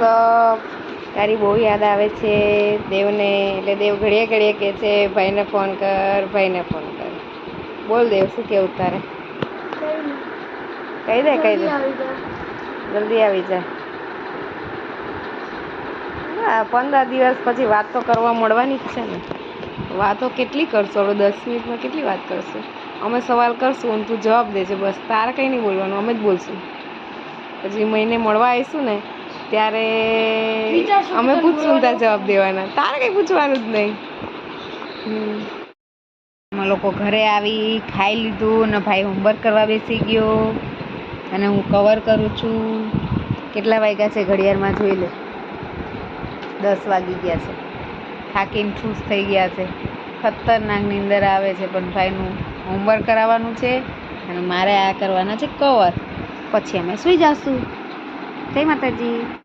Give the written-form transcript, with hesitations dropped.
તારી બહુ યાદ આવે છે દેવને, એટલે દેવ ઘડીએ ઘડીએ કહે છે ભાઈને ફોન કર, ભાઈને ફોન કર. બોલ દેવ, શું કેવું તારે? કહી દે જલ્દી આવી જા. હા, 15 દિવસ પછી વાત તો કરવા મળવાની જ છે ને. વાતો કેટલી કરશું આપણે? 10 મિનિટમાં કેટલી વાત કરશું? અમે સવાલ કરશું અને તું જવાબ દેજે, બસ. તારે કંઈ નહીં બોલવાનું, અમે જ બોલશું. પછી મહિને મળવા આવીશું ને ત્યારે અમે પૂછશું, તાર જવાબ દેવાના. તારે કંઈ પૂછવાનું જ નહીં. અમે લોકો ઘરે આવી, ખાઈ લીધું ને ભાઈ હોમવર્ક કરવા બેસી ગયો અને હું કવર કરું છું. કેટલા વાગ્યા છે ઘડિયાળમાં જોઈ લે. 10 વાગી ગયા છે. થાકીને ઠૂસ થઈ ગયા છે. ખતરનાક નીંદર આવે છે, પણ ભાઈનું હોમવર્ક કરાવવાનું છે અને મારે આ કરવાના છે કવર. પછી અમે સૂઈ જઈશું. જય માતાજી.